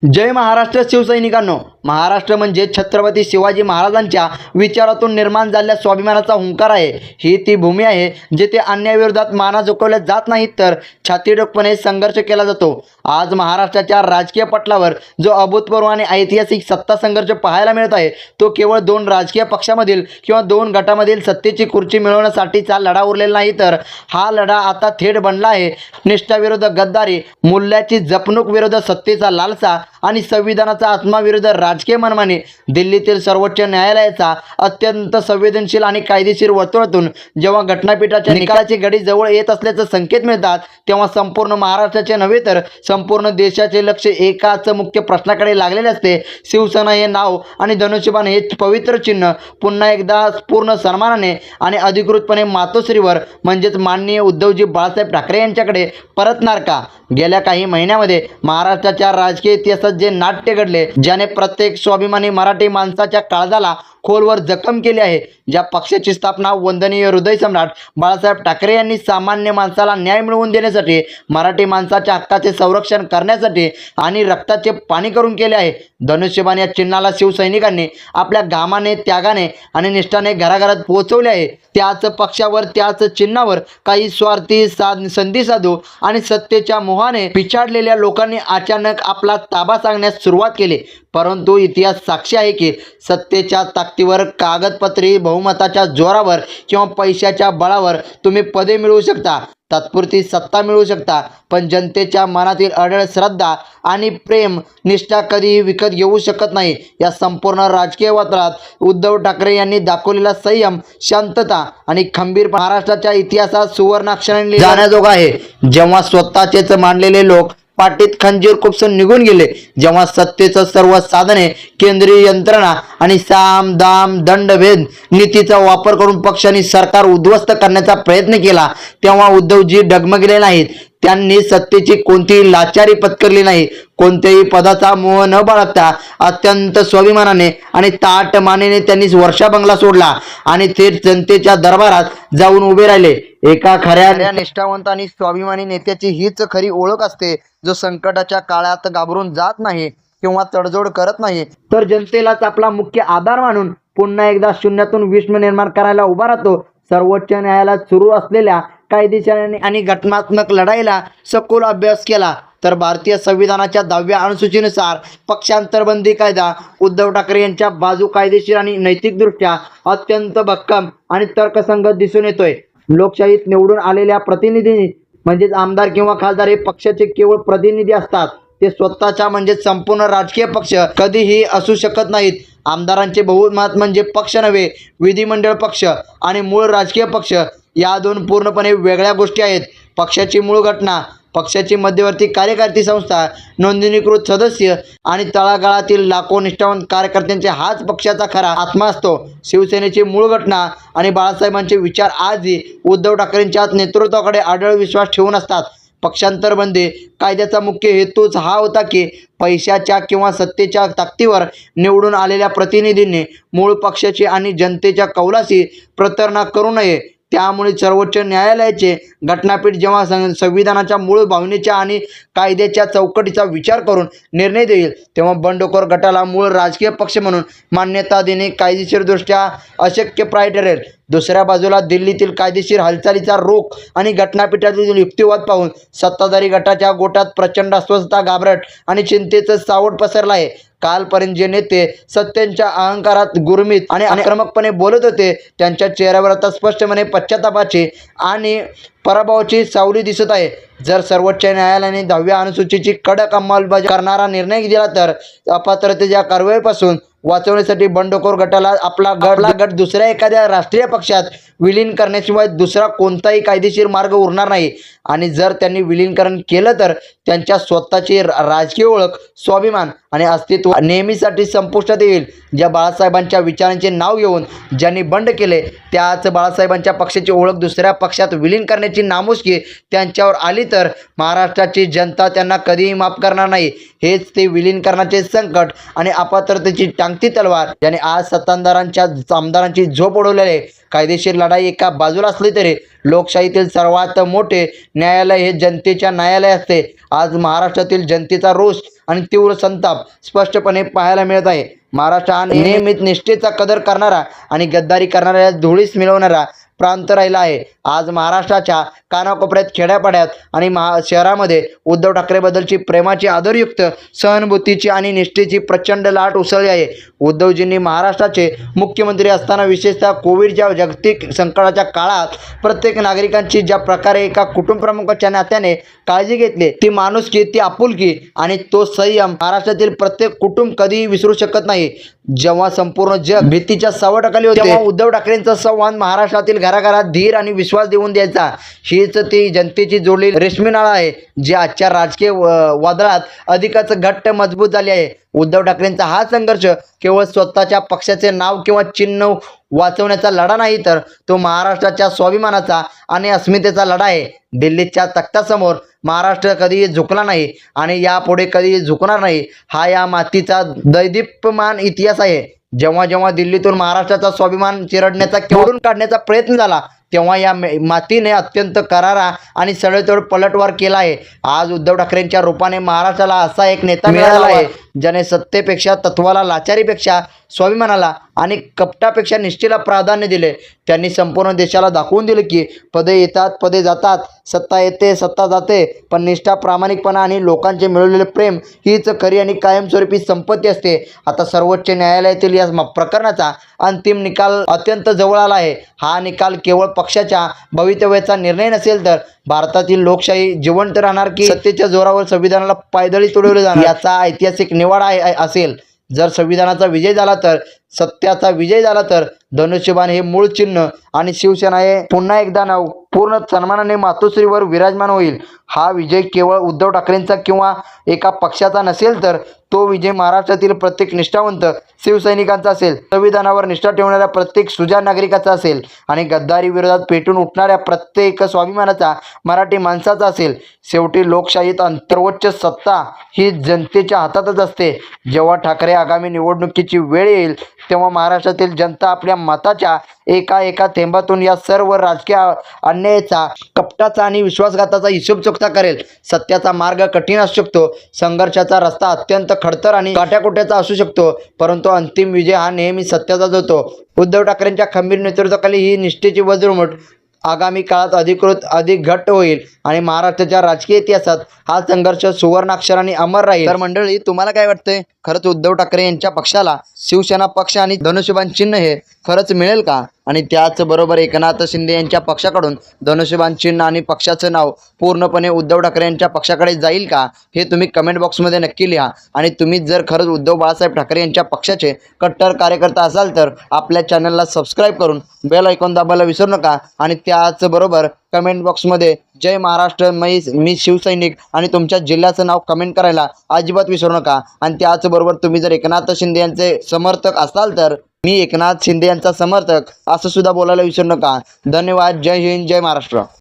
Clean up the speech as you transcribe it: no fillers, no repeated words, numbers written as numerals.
जय महाराष्ट्र शिवसैनिकांनो, महाराष्ट्र म्हणजे छत्रपती शिवाजी महाराजांच्या विचारातून निर्माण झालेल्या स्वाभिमानाचा हुंकार आहे। ही ती भूमी आहे जिथे अन्यायाविरोधात माना झुकवल्या जात नाहीत तर छातीडोकपणे संघर्ष केला जातो। आज महाराष्ट्राच्या राजकीय पटलावर जो अभूतपूर्व आणि ऐतिहासिक सत्ता संघर्ष पाहायला मिळत आहे तो केवळ दोन राजकीय पक्षामधील किंवा दोन गटामधील सत्तेची खुर्ची मिळवण्यासाठीचा लढा उरलेला नाही, तर हा लढा आता थेट बनला आहे निष्ठाविरोध गद्दारी, मूल्याची जपणूक विरोध सत्तेचा लालसा आणि संविधानाचा आत्माविरुद्ध राजकीय मनमानी। दिल्लीतील सर्वोच्च न्यायालयाचा अत्यंत संवेदनशील आणि कायदेशीर वर्तुळातून जेव्हा घटनापीठाच्या निकालाची घडी जवळ येत असल्याचे संकेत मिळतात तेव्हा संपूर्ण महाराष्ट्राचे नव्हे तर संपूर्ण देशाचे लक्ष एकाच मुख्य प्रश्नाकडे लागलेले असते। शिवसेना हे नाव आणि धनुष्यबाण हे पवित्र चिन्ह पुन्हा एकदा पूर्ण सन्मानाने आणि अधिकृतपणे मातोश्रीवर म्हणजेच माननीय उद्धवजी बाळासाहेब ठाकरे यांच्याकडे परतणार का? गेल्या काही महिन्यामध्ये महाराष्ट्राच्या राजकीय इतिहासात जे नाट्य घडले, ज्याने प्रत्येक स्वाभिमानी मराठी माणसाच्या काळजाला खोलवर जखम केली आहे, ज्या पक्षाची स्थापना वंदनीय हृदय सम्राट बाळासाहेब ठाकरे यांनी सामान्य माणसाला न्याय मिळवून देण्यासाठी, मराठी माणसाच्या हक्काचे संरक्षण करण्यासाठी आणि रक्ताचे पाणी करून केले आहे। धनुष्यबाण या चिन्हाला शिवसैनिकांनी आपल्या घामाने, त्यागाने आणि निष्ठाने घराघरात पोहोचवले आहे। त्याच पक्षावर, त्याच चिन्हावर काही स्वार्थी संधी साधू आणि सत्तेच्या मोहाने पिछाडलेल्या लोकांनी अचानक आपला ताबा सांगण्यास सुरुवात केली। परंतु इतिहास साक्षी आहे की सत्तेच्या ताकदीवर, कागदपत्री बहुमताच्या जोरावर किंवा पैशाच्या बळावर तुम्ही पदे मिळवू शकता, तात्पुरती सत्ता मिळवू शकता, पण जनतेच्या मनातील अढळ श्रद्धा आणि प्रेम, निष्ठा कधीही विकत घेऊ शकत नाही। या संपूर्ण राजकीय वादळात उद्धव ठाकरे यांनी दाखवलेला संयम, शांतता आणि खंबीर महाराष्ट्राच्या इतिहासात सुवर्णाक्षरांनी जाण्याजोगा आहे। जेव्हा स्वतःचेच मानलेले लोक पाठीत खंजीर खुपसून निघून गेले, जेव्हा सत्तेचं सर्व साधने, केंद्रीय यंत्रणा आणि साम दाम दंडभेद नीतीचा वापर करून पक्षाने सरकार उद्ध्वस्त करण्याचा प्रयत्न केला, तेव्हा उद्धवजी डगमगले नाहीत। त्यांनी सत्तेची कोणतीही लाचारी पत्करली नाही। कोणत्याही पदाचा मोह न बाळगता अत्यंत स्वाभिमानाने आणि ताठ मानेने त्यांनी वर्षा बंगला सोडला आणि थेट जनतेच्या दरबारात जाऊन उभे राहिले। एका खऱ्या निष्ठावंत आणि स्वाभिमानी नेत्याची हीच खरी ओळख असते, जो संकटाच्या काळात घाबरून जात नाही किंवा तडजोड करत नाही, तर जनतेलाच आपला मुख्य आधार मानून पुन्हा एकदा शून्यातून विश्व निर्माण करायला उभा राहतो। सर्वोच्च न्यायालयात सुरू असलेल्या कायदेशीर आणि घटनात्मक लढाईला सखोल अभ्यास केला तर भारतीय संविधानाच्या 10व्या अनुसूचीनुसार पक्षांतरबंदी कायदा उद्धव ठाकरे यांच्या बाजू कायदेशीर आणि नैतिकदृष्ट्या अत्यंत भक्कम आणि तर्कसंगत दिसून येतोय। लोकशाहीत निवडून आलेल्या प्रतिनिधी म्हणजेच आमदार किंवा खासदार हे पक्षाचे केवळ प्रतिनिधी असतात, ते स्वतःच्या म्हणजे संपूर्ण राजकीय पक्ष कधीही असू शकत नाहीत। आमदारांचे बहुमत म्हणजे पक्ष नव्हे, विधिमंडळ पक्ष आणि मूळ राजकीय पक्ष या दोन पूर्णपणे वेगळ्या गोष्टी आहेत। पक्षाची मूळ घटना, पक्षाची मध्यवर्ती कार्यकारिणी संस्था, नोंदणीकृत सदस्य आणि तळागाळातील लाखो निष्ठावंत कार्यकर्त्यांचे हाच पक्षाचा खरा आत्मा असतो। शिवसेनेची मूळ घटना आणि बाळासाहेबांचे विचार आजही उद्धव ठाकरेंच्या नेतृत्वाकडे अढळ विश्वास ठेवून असतात। पक्षांतरबंदी कायद्याचा मुख्य हेतूच हा होता की पैशाच्या किंवा सत्तेच्या ताकदीवर निवडून आलेल्या प्रतिनिधींनी मूळ पक्षाची आणि जनतेच्या कौलाशी प्रतारणा करू नये। त्यामुळे सर्वोच्च न्यायालयाचे घटनापीठ जेव्हा संविधानाच्या मूळ भावनेच्या आणि कायद्याच्या चौकटीचा विचार करून निर्णय देईल तेव्हा बंडखोर गटाला मूळ राजकीय पक्ष म्हणून मान्यता देणे कायदेशीरदृष्ट्या अशक्यप्राय ठरेल। दुसऱ्या बाजूला दिल्लीतील कायदेशीर हालचालीचा रोख आणि घटनापीठातील युक्तिवाद पाहून सत्ताधारी गटाच्या गोटात प्रचंड अस्वस्थता, घाबरट आणि चिंतेचं सावट पसरलं आहे। कालपर्यंत जे नेते सत्तेच्या अहंकारात गुरमीत आणि आक्रमकपणे बोलत होते त्यांच्या चेहऱ्यावर आता स्पष्टपणे पश्चातापाची आणि पराभवाची सावली दिसत आहे। जर सर्वोच्च न्यायालयाने 10व्या अनुसूचीची कडक अंमलबजावणी करणारा निर्णय दिला तर अपात्रतेच्या कारवाईपासून वाचवण्यासाठी बंडखोर गटाला आपला गट दुसऱ्या एखाद्या राष्ट्रीय पक्षात विलीन करण्याशिवाय दुसरा कोणताही कायदेशीर मार्ग उरणार नाही। आणि जर त्यांनी विलीनीकरण केलं तर त्यांच्या स्वतःची राजकीय ओळख, स्वाभिमान आणि अस्तित्व नेहमीसाठी संपुष्टात येईल। ज्या बाळासाहेबांच्या विचारांचे नाव घेऊन ज्यांनी बंड केले त्याच बाळासाहेबांच्या पक्षाची ओळख दुसऱ्या पक्षात विलीन करण्याची नामुष्की त्यांच्यावर आली तर महाराष्ट्राची जनता त्यांना कधीही माफ करणार नाही। हेच ते विलीनीकरणाचे संकट आणि अपात्रतेची टांगती तलवार ज्याने आज सत्ताधाऱ्यांच्या आमदारांची झोप उडवलेली आहे। कायदेशीर लढाई एका बाजूला असली तरी लोकशाहीतील सर्वात मोठे न्यायालय हे जनतेच्या न्यायालय असते। आज महाराष्ट्रातील जनतेचा रोष आणि तीव्र संताप स्पष्टपणे पाहायला मिळत आहे. महाराष्ट्र हा नेहमीच निष्ठेचा कदर करणारा आणि गद्दारी करणाऱ्या धुळीस मिळवणारा प्रांत राहिला आहे. आज महाराष्ट्राच्या कानाकोपऱ्यात, खेड्यापाड्यात आणि शहरामध्ये उद्धव ठाकरेबद्दलची प्रेमाची, आदरयुक्त, सहानुभूतीची आणि निष्ठेची प्रचंड लाट उसळली आहे. उद्धवजींनी महाराष्ट्राचे मुख्यमंत्री असताना, विशेषतः कोविडच्या जागतिक संकटाच्या काळात प्रत्येक नागरिकांची ज्या प्रकारे एका कुटुंबप्रमुखाच्या नात्याने काळजी घेतली, ती माणुसकी, ती आपुलकी आणि तो संयम महाराष्ट्रातील प्रत्येक कुटुंब कधीही विसरू शकत नाही. जेव्हा संपूर्ण जग भीतीच्या सावटाखाली होते, तेव्हा उद्धव ठाकरेंचा संवाद महाराष्ट्रातील घराघरात धीर आणि विश्वास देऊन द्यायचा. हीच ती जनतेची जोडलेली रेशमी नाळ आहे, जी आजच्या राजकीय वादळात अधिकच घट्ट मजबूत झाली आहे. उद्धव ठाकरेंचा हा संघर्ष केवळ स्वतःच्या पक्षाचे नाव किंवा चिन्ह वाचवण्याचा लढा नाही, तर तो महाराष्ट्राच्या स्वाभिमानाचा आणि अस्मितेचा लढा आहे. दिल्लीच्या तख्तासमोर महाराष्ट्र कधीही झुकला नाही आणि यापुढे कधीही झुकणार नाही. हा या मातीचा दैदीप्यमान इतिहास आहे. जेव्हा जेव्हा दिल्लीतून महाराष्ट्राचा स्वाभिमान चिरडण्याचा, केवढून काढण्याचा प्रयत्न झाला, तेव्हा या मातीने अत्यंत करारा आणि सडेतोड पलटवार केला आहे. आज उद्धव ठाकरेंच्या रूपाने महाराष्ट्राला असा एक नेता मिळाला आहे, ज्याने सत्तेपेक्षा, तत्वाला, लाचारीपेक्षा स्वाभिमानाला आणि कपटापेक्षा निष्ठेला प्राधान्य दिले. त्यांनी संपूर्ण देशाला दाखवून दिले की पदे येतात, पदे जातात, सत्ता येते, सत्ता जाते, पण निष्ठा, प्रामाणिकपणा आणि लोकांचे मिळवलेले प्रेम हीच खरी आणि कायमस्वरूपी संपत्ती असते. आता सर्वोच्च न्यायालयातील या प्रकरणाचा अंतिम निकाल अत्यंत जवळ आला आहे. हा निकाल केवळ पक्षाच्या भवितव्याचा निर्णय नसेल, तर भारतातील लोकशाही जिवंत राहणार की सत्तेच्या जोरावर संविधानाला पायदळी तुडवले जाणार याचा ऐतिहासिक निवाडा असेल. जर संविधानाचा विजय झाला तर, सत्याचा विजय झाला तर धनुष्यबाण हे मूळ चिन्ह आणि शिवसेना हे पुन्हा एकदा नाव पूर्ण सन्मानाने मातोश्रीवर विराजमान होईल. हा विजय केवळ उद्धव ठाकरेंचा किंवा एका पक्षाचा नसेल, तर तो विजय महाराष्ट्रातील प्रत्येक निष्ठावंत शिवसैनिकांचा असेल, संविधानावर निष्ठा ठेवणाऱ्या प्रत्येक सुजाण नागरिकाचा असेल आणि गद्दारी विरोधात पेटून उठणाऱ्या प्रत्येक स्वाभिमानाचा मराठी माणसाचा असेल. शेवटी लोकशाहीत सर्वोच्च सत्ता ही जनतेच्या हातातच असते. जेव्हा ठाकरे आगामी निवडणुकीची वेळ येईल, तेव्हा महाराष्ट्रातील जनता आपल्या मताच्या एका एका थेंबातून या सर्व राजकीय अन्यायाचा, कपटाचा आणि विश्वासघाताचा हिशोब चुकता करेल. सत्याचा मार्ग कठीण असू शकतो, संघर्षाचा रस्ता अत्यंत खडतर आणि काट्याकुट्याचा असू शकतो, परंतु अंतिम विजय हा नेहमी सत्याचाच होतो. उद्धव ठाकरेंच्या खंबीर नेतृत्वाखाली ही निष्ठेची वज्रमुठ आगामी काळात अधिक घट्ट होईल आणि महाराष्ट्राच्या राजकीय इतिहासात हा संघर्ष सुवर्णाक्षराने अमर राहील. तर मंडळी, तुम्हाला काय वाटतंय? खरंच उद्धव ठाकरे यांच्या पक्षाला शिवसेना पक्ष आणि धनुष्यबाण चिन्ह हे खरंच मिळेल का? आणि त्याचबरोबर एकनाथ शिंदे यांच्या पक्षाकडून धनुष्यबाण चिन्ह आणि पक्षाचं नाव पूर्णपणे उद्धव ठाकरे यांच्या पक्षाकडे जाईल का? हे तुम्ही कमेंट बॉक्समध्ये नक्की लिहा. आणि तुम्ही जर खरंच उद्धव बाळासाहेब ठाकरे यांच्या पक्षाचे कट्टर कार्यकर्ता असाल, तर आपल्या चॅनलला सबस्क्राईब करून बेल आयकॉन दाबायला विसरू नका. आणि त्याचबरोबर कमेंट बॉक्समध्ये जय महाराष्ट्र, मी शिवसैनिक आणि तुमच्या जिल्ह्याचं नाव कमेंट करायला अजिबात विसरू नका. आणि त्याचबरोबर तुम्ही जर एकनाथ शिंदे यांचे समर्थक असाल, तर मी एकनाथ शिंदे यांचा समर्थक असं सुद्धा बोलायला विसरू नका. धन्यवाद. जय हिंद, जय महाराष्ट्र.